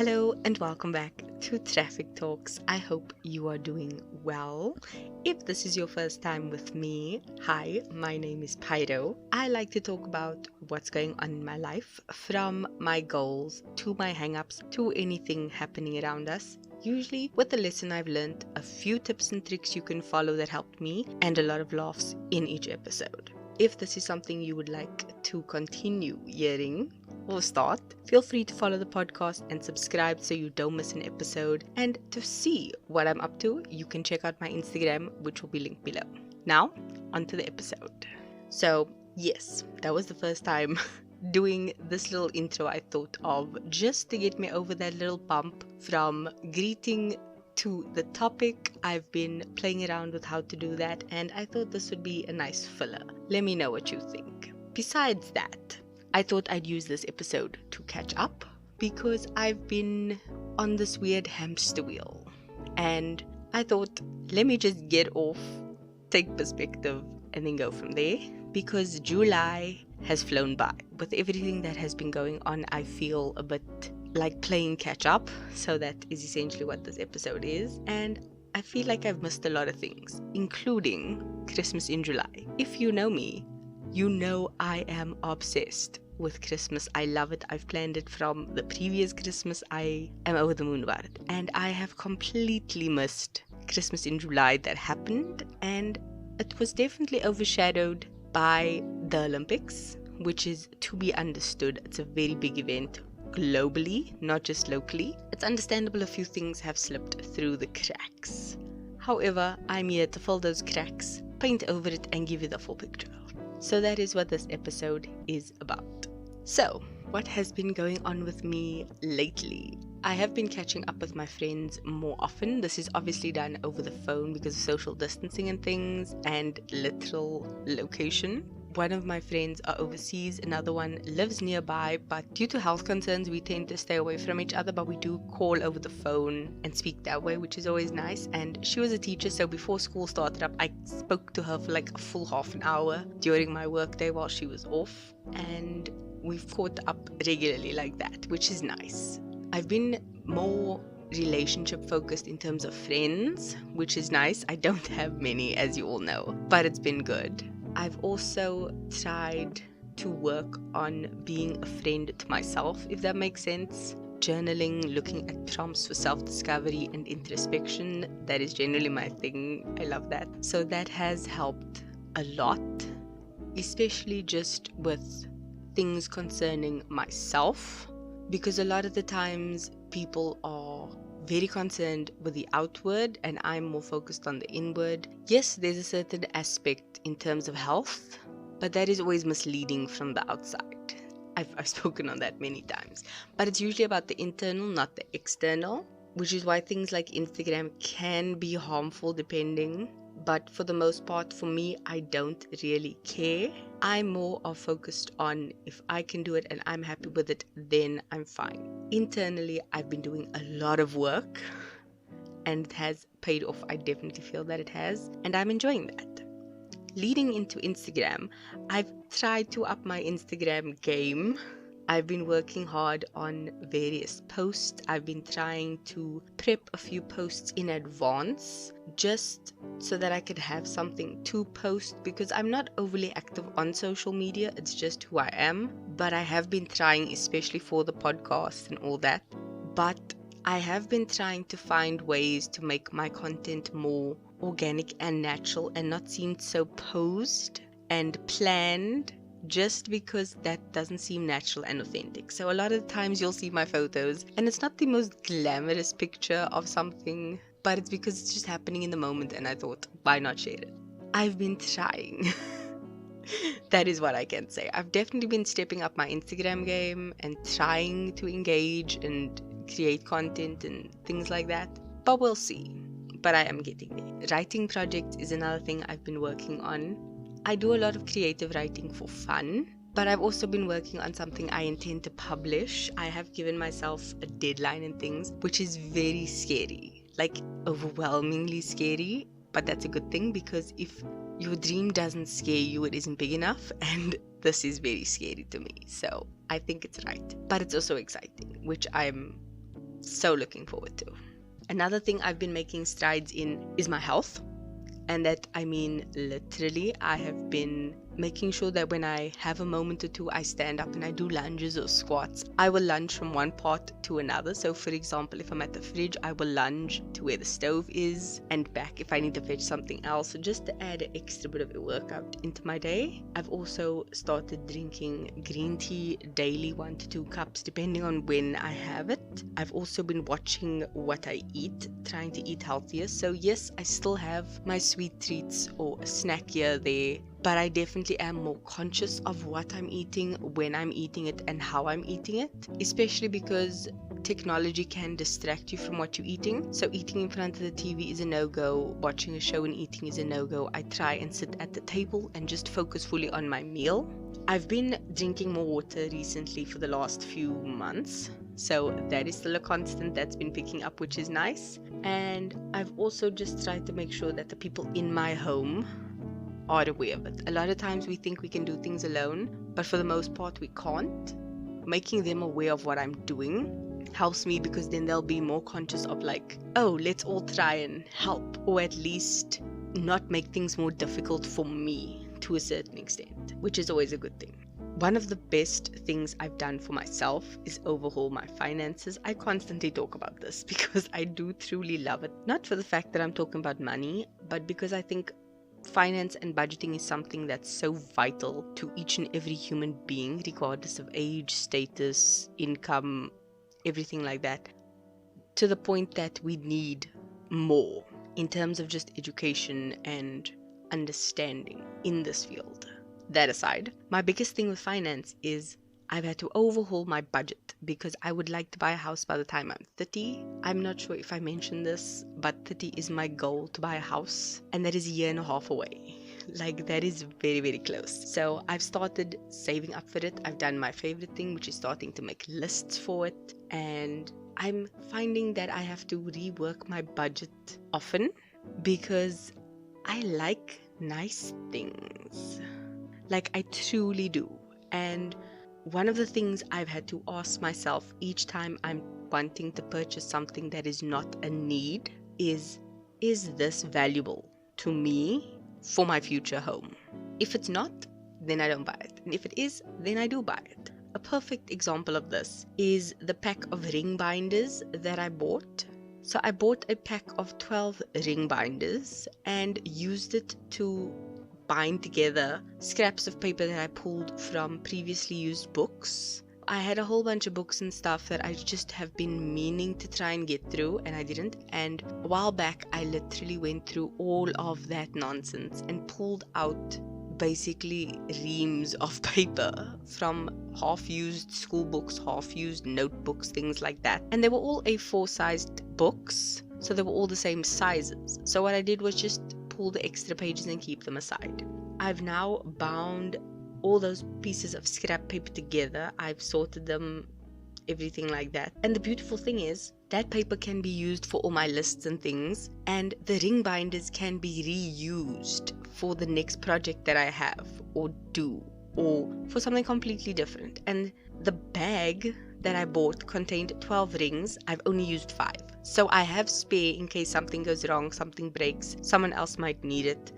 Hello and welcome back to Traffic Talks. I hope you are doing well. If this is your first time with me, hi, my name is Pyro. I like to talk about what's going on in my life, from my goals to my hang-ups to anything happening around us. Usually with a lesson I've learned, a few tips and tricks you can follow that helped me, and a lot of laughs in each episode. If this is something you would like to continue hearing or start, feel free to follow the podcast and subscribe so you don't miss an episode. And to see what I'm up to, you can check out my Instagram, which will be linked below. Now, onto the episode. So, yes, that was the first time doing this little intro I thought of, just to get me over that little bump from greeting to the topic. I've been playing around with how to do that, and I thought this would be a nice filler. Let me know what you think. Besides that, I thought I'd use this episode to catch up, because I've been on this weird hamster wheel, and I thought, let me just get off, take perspective, and then go from there, because July has flown by. With everything that has been going on, I feel a bit like playing catch up, so that is essentially what this episode is, and I feel like I've missed a lot of things, including Christmas in July. If you know me, you know I am obsessed with Christmas. I love it. I've planned it from the previous Christmas. I am over the moon about it, and I have completely missed Christmas in July that happened, and it was definitely overshadowed by the Olympics, which is to be understood. It's a very big event globally, not just locally. It's understandable a few things have slipped through the cracks. However, I'm here to fill those cracks, paint over it, and give you the full picture. So that is what this episode is about. So, what has been going on with me lately? I have been catching up with my friends more often. This is obviously done over the phone because of social distancing and things, and literal location. One of my friends are overseas, another one lives nearby, but due to health concerns we tend to stay away from each other, but we do call over the phone and speak that way, which is always nice. And she was a teacher, so before school started up, I spoke to her for like a full half an hour during my workday while she was off, and we've caught up regularly like that, which is nice. I've been more relationship focused in terms of friends, which is nice. I don't have many, as you all know, but it's been good. I've also tried to work on being a friend to myself, if that makes sense. Journaling, looking at prompts for self-discovery and introspection. That is generally my thing. I love that. So that has helped a lot, especially just with things concerning myself, because a lot of the times people are very concerned with the outward and I'm more focused on the inward. Yes, there's a certain aspect in terms of health, but that is always misleading from the outside. I've spoken on that many times, but it's usually about the internal, not the external, which is why things like Instagram can be harmful depending. But for the most part, for me, I don't really care. I'm more focused on if I can do it and I'm happy with it, then I'm fine. Internally, I've been doing a lot of work and it has paid off. I definitely feel that it has, and I'm enjoying that. Leading into Instagram, I've tried to up my Instagram game. I've been working hard on various posts. I've been trying to prep a few posts in advance just so that I could have something to post, because I'm not overly active on social media. It's just who I am. But I have been trying, especially for the podcast and all that. But I have been trying to find ways to make my content more organic and natural and not seem so posed and planned, just because that doesn't seem natural and authentic. So a lot of the times you'll see my photos and it's not the most glamorous picture of something, but it's because it's just happening in the moment, and I thought, why not share it? I've been trying. That is what I can say. I've definitely been stepping up my Instagram game and trying to engage and create content and things like that, but we'll see. But I am getting there. Writing projects is another thing I've been working on. I do a lot of creative writing for fun, but I've also been working on something I intend to publish. I have given myself a deadline and things, which is very scary, like overwhelmingly scary, but that's a good thing, because if your dream doesn't scare you, it isn't big enough, and this is very scary to me. So I think it's right, but it's also exciting, which I'm So looking forward to. Another thing I've been making strides in is my health. And that I mean literally, I have been making sure that when I have a moment or two, I stand up and I do lunges or squats. I will lunge from one part to another. So for example, if I'm at the fridge, I will lunge to where the stove is and back if I need to fetch something else, just to add an extra bit of a workout into my day. I've also started drinking green tea daily, 1 to 2 cups depending on when I have it. I've also been watching what I eat, trying to eat healthier. So yes, I still have my sweet treats or a snack here or there, but I definitely am more conscious of what I'm eating, when I'm eating it, and how I'm eating it, especially because technology can distract you from what you're eating. So eating in front of the TV is a no-go, watching a show and eating is a no-go. I try and sit at the table and just focus fully on my meal. I've been drinking more water recently for the last few months, so that is still a constant that's been picking up, which is nice. And I've also just tried to make sure that the people in my home are aware of it. A lot of times we think we can do things alone, but for the most part we can't. Making them aware of what I'm doing helps me, because then they'll be more conscious of like, oh, let's all try and help, or at least not make things more difficult for me to a certain extent, which is always a good thing. One of the best things I've done for myself is overhaul my finances. I constantly talk about this because I do truly love it. Not for the fact that I'm talking about money, but because I think finance and budgeting is something that's so vital to each and every human being, regardless of age, status, income, everything like that, to the point that we need more in terms of just education and understanding in this field. That aside, my biggest thing with finance is I've had to overhaul my budget because I would like to buy a house by the time I'm 30. I'm not sure if I mentioned this, but 30 is my goal to buy a house, and that is a year and a half away. Like, that is very, very close. So I've started saving up for it. I've done my favorite thing, which is starting to make lists for it. And I'm finding that I have to rework my budget often because I like nice things. Like, I truly do. And one of the things I've had to ask myself each time I'm wanting to purchase something that is not a need is this valuable to me for my future home? If it's not, then I don't buy it. And if it is, then I do buy it. A perfect example of this is the pack of ring binders that I bought. So I bought a pack of 12 ring binders and used it to bind together scraps of paper that I pulled from previously used books. I had a whole bunch of books and stuff that I just have been meaning to try and get through, and I didn't. And a while back, I literally went through all of that nonsense and pulled out basically reams of paper from half-used school books, half-used notebooks, things like that. And they were all A4 sized books, so they were all the same sizes. So what I did was just pull the extra pages and keep them aside. I've now bound all those pieces of scrap paper together. I've sorted them, everything like that. And the beautiful thing is that paper can be used for all my lists and things, and the ring binders can be reused for the next project that I have or do, or for something completely different. And the bag that I bought contained 12 rings. I've only used 5. So I have spare in case something goes wrong, something breaks, someone else might need it.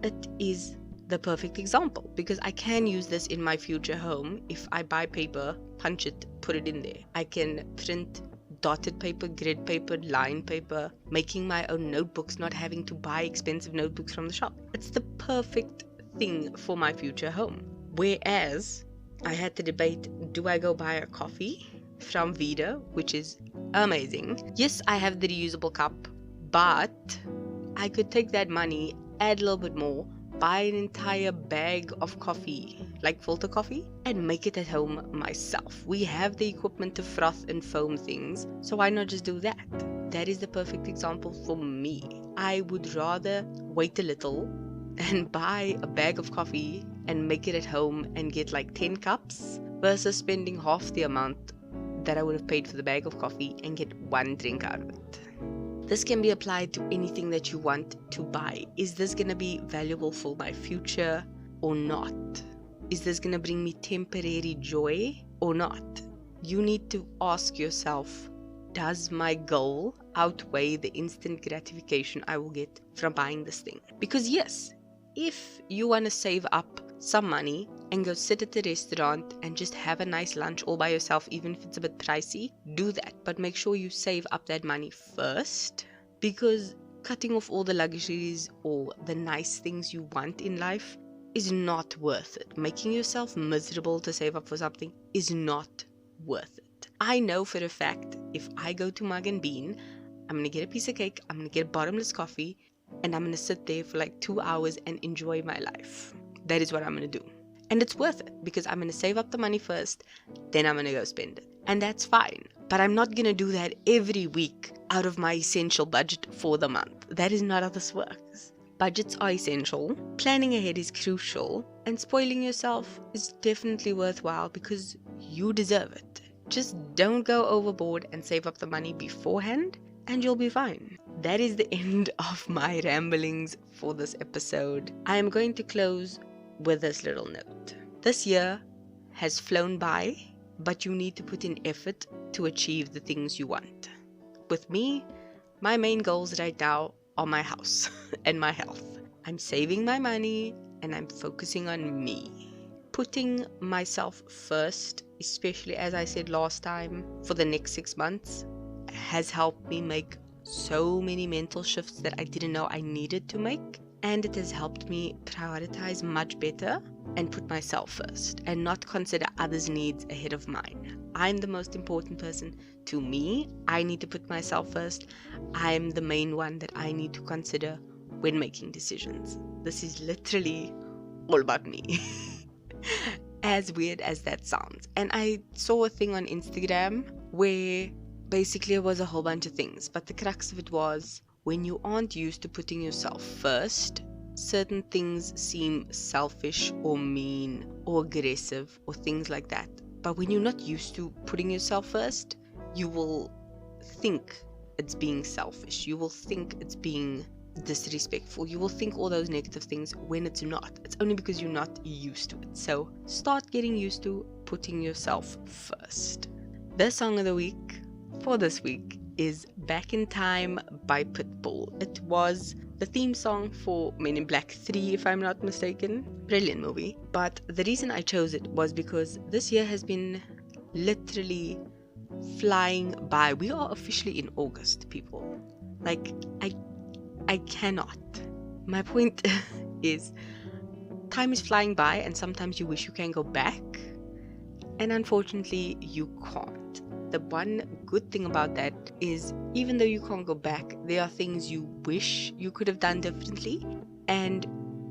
It is the perfect example because I can use this in my future home. If I buy paper, punch it, put it in there. I can print dotted paper, grid paper, line paper, making my own notebooks, not having to buy expensive notebooks from the shop. It's the perfect thing for my future home. Whereas I had to debate, do I go buy a coffee from Vida, which is amazing. Yes, I have the reusable cup, but I could take that money, add a little bit more, buy an entire bag of coffee, like filter coffee, and make it at home myself. We have the equipment to froth and foam things, so why not just do that? That is the perfect example for me. I would rather wait a little and buy a bag of coffee and make it at home and get like 10 cups versus spending half the amount that I would have paid for the bag of coffee and get one drink out of it. This can be applied to anything that you want to buy. Is this going to be valuable for my future or not? Is this going to bring me temporary joy or not? You need to ask yourself, does my goal outweigh the instant gratification I will get from buying this thing? Because yes, if you want to save up some money and go sit at the restaurant and just have a nice lunch all by yourself, even if it's a bit pricey, do that. But make sure you save up that money first, because cutting off all the luxuries or the nice things you want in life is not worth it. Making yourself miserable to save up for something is not worth it. I know for a fact if I go to Mug and Bean, I'm going to get a piece of cake, I'm going to get a bottomless coffee, and I'm going to sit there for like 2 hours and enjoy my life. That is what I'm going to do. And it's worth it because I'm going to save up the money first, then I'm going to go spend it. And that's fine. But I'm not going to do that every week out of my essential budget for the month. That is not how this works. Budgets are essential, planning ahead is crucial, and spoiling yourself is definitely worthwhile because you deserve it. Just don't go overboard and save up the money beforehand, and you'll be fine. That is the end of my ramblings for this episode. I am going to close with this little note. This year has flown by, but you need to put in effort to achieve the things you want. With me, my main goals right now are my house and my health. I'm saving my money and I'm focusing on me. Putting myself first, especially as I said last time, for the next 6 months, has helped me make so many mental shifts that I didn't know I needed to make. And it has helped me prioritize much better and put myself first and not consider others' needs ahead of mine. I'm the most important person to me. I need to put myself first. I'm the main one that I need to consider when making decisions. This is literally all about me. As weird as that sounds. And I saw a thing on Instagram where basically it was a whole bunch of things, but the crux of it was, when you aren't used to putting yourself first, certain things seem selfish or mean or aggressive or things like that. But when you're not used to putting yourself first, you will think it's being selfish. You will think it's being disrespectful. You will think all those negative things when it's not. It's only because you're not used to it. So start getting used to putting yourself first. The song of the week for this week is Back in Time by Pitbull. It was the theme song for Men in Black 3, if I'm not mistaken. Brilliant movie. But the reason I chose it was because this year has been literally flying by. We are officially in August, people. Like, I cannot. My point is, time is flying by and sometimes you wish you can go back. And unfortunately, you can't. The one good thing about that is, even though you can't go back, there are things you wish you could have done differently. And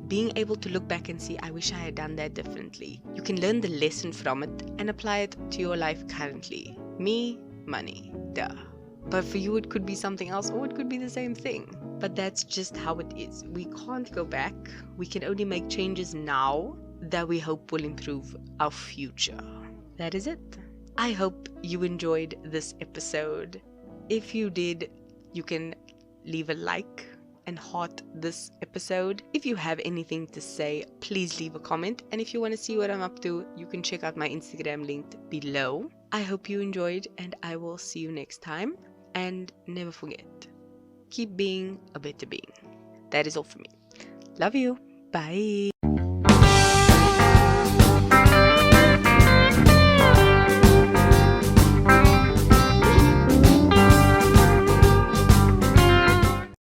being able to look back and see, I wish I had done that differently. You can learn the lesson from it and apply it to your life currently. Me, money, duh. But for you, it could be something else, or it could be the same thing. But that's just how it is. We can't go back. We can only make changes now that we hope will improve our future. That is it. I hope you enjoyed this episode. If you did, you can leave a like and heart this episode. If you have anything to say, please leave a comment. And if you want to see what I'm up to, you can check out my Instagram linked below. I hope you enjoyed, and I will see you next time. And never forget, keep being a better being. That is all for me. Love you. Bye.